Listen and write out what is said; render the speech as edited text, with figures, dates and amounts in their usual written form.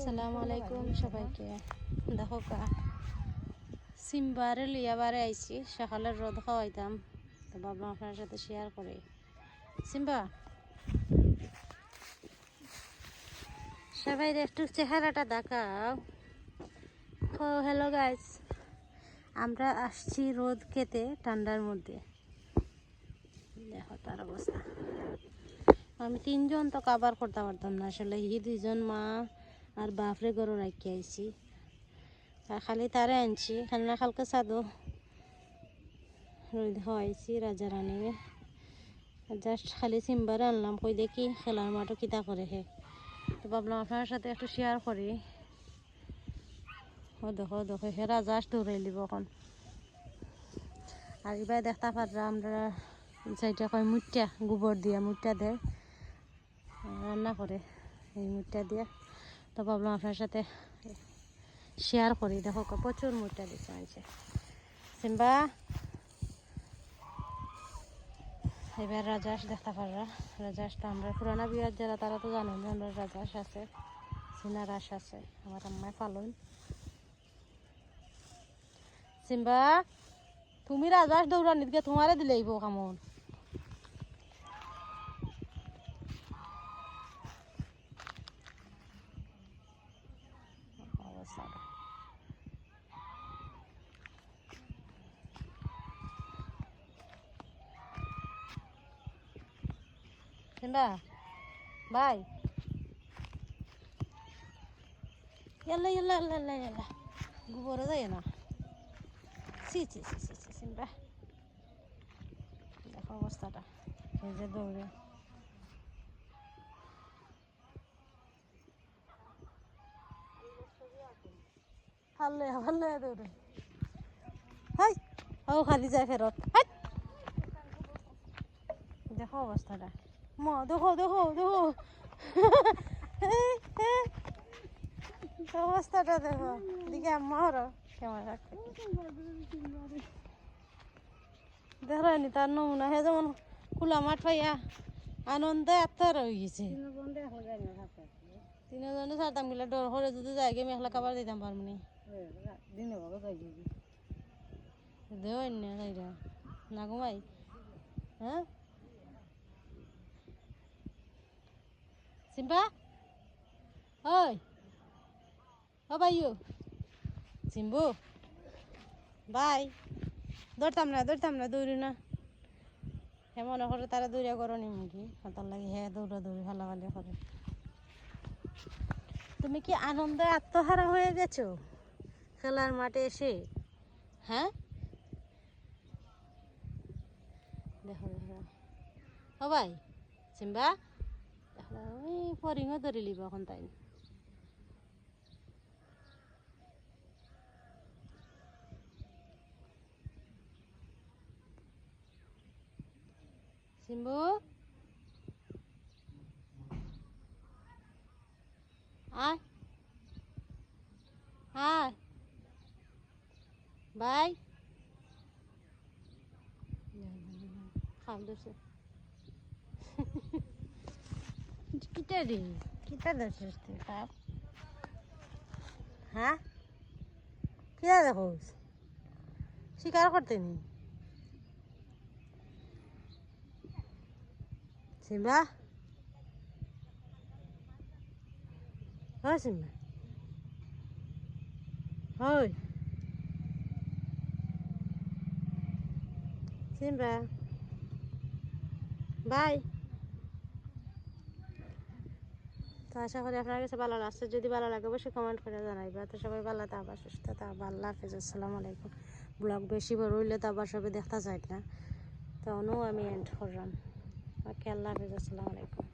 আসসালামু আলাইকুম সবাইকে। দেখো সিম্বারে লিয়াবারে আইছি, সকালের রোদ খাওয়াইতাম, তো ভাবলাম আপনার সাথে শেয়ার করি। সিম্বা, সবাই একটু চেহারাটা দেখাও। ও হ্যালো গাইস, আমরা আসছি রোদ খেতে ঠান্ডার মধ্যে। দেখো তার অবস্থা। আমি 3 জন তো কাবার করতে পারতাম না আসলে, 2 জন মা আর বাপরে গরু রাখি আইছি, আর খালি তারে আনছি খালনা খালকে সাদো রোদ খাওয়াইছি রাজা রানী। জাস্ট খালি সিম্বারে আনলাম, কই দেখি খেলার মাঠও কিতা করে হে, তো ভাবলাম আপনার সাথে একটু শেয়ার করি। ও দেখো দেখো হে রাজাস দৌড়াই লিব এখন। আর এবার দেখতে পারা আমরা যেটা কয় মুট্টা, গোবর দিয়া মুট্টা দেয় রান্না করে, এই মুট্টা দিয়ে, তো ভাবলাম আপনার সাথে শেয়ার করি। দেখো প্রচুর মুট্টা দিচ্ছে আনছে সিম্বা। এবার রাজাস দেখতে পারা, রাজাস তো আমরা পুরানা বিয়ার যারা তারা তো জানেন যে আমরা রাজাস আছে, সিনা রাস আছে, আমার আম্মায় পালন। সিম্বা, তুমি রাজাস দৌড়ানিত গিয়ে তোমারে দিলেইব কামড়। সিম্বা বাই, ইয়াল্লা ইয়াল্লা ইয়াল্লা ইয়াল্লা ইয়াল্লা, গোবরে যায় না। সি সি সি সি সি সিম্বা, দেখো অবস্থাটা, এই যে দৌড়ে। ভালো ভালো দৌড়ে, হাই ও খালি যায় ফেরত। হাই দেখো অবস্থাটা, দেখো দেখো দেখো অবস্থাটা দেখো, দিকে আম্মা হরো কেমন রাখতে দেখি তার নমুনা। হে যেমন খোলা মাঠ পাইয়া আনন্দে আত্মার হয়ে গেছে। 3 জনে ছাড়তাম গেলে ডর করে, যদি যাই গে মেখলা কাবার দিতাম পারমনি দেও না ঘুমাই। হ্যাঁ সিম্বা, ওই ও ভাইও সিম্বু বাই, দৌড়তাম না দৌড়ি না। হে মনে করে তারা দৌড়িয়া করো নি মুখি হাতার লাগে, হ্যাঁ দৌড়া দৌড়ি ফালাফালি করে। তুমি কি আনন্দে আত্মহারা হয়ে গেছো খেলার মাঠে এসে? হ্যাঁ দেখো দেখো ও ভাই সিম্বা, দেখো ওই ফরিংও ধরে লিব এখন তাই। সিম্বু আয় আয় বাই, খাম ধরছে কিটা রে, কিটা ধরছিস তুই খাপ? হ্যাঁ কিটা দেখো শিকার করতে নি সিম্বা? সিম্বা ওই সিম্বা বাই। তো আশা করি আপনার কাছে ভালো লাগছে, যদি ভালো লাগে অবশ্যই কমেন্ট করে জানাইবা। তো সবাই ভালো থাকবা, সুস্থ থাকবা, আল্লাহ হাফেজ, আসসালামু আলাইকুম। ব্লগ বেশি বড় হইলে তো আবার সবাই দেখতে যায় না, তো আমি এন্ড করলাম। ওকে আল্লাহ হাফেজ, আসসালামু আলাইকুম।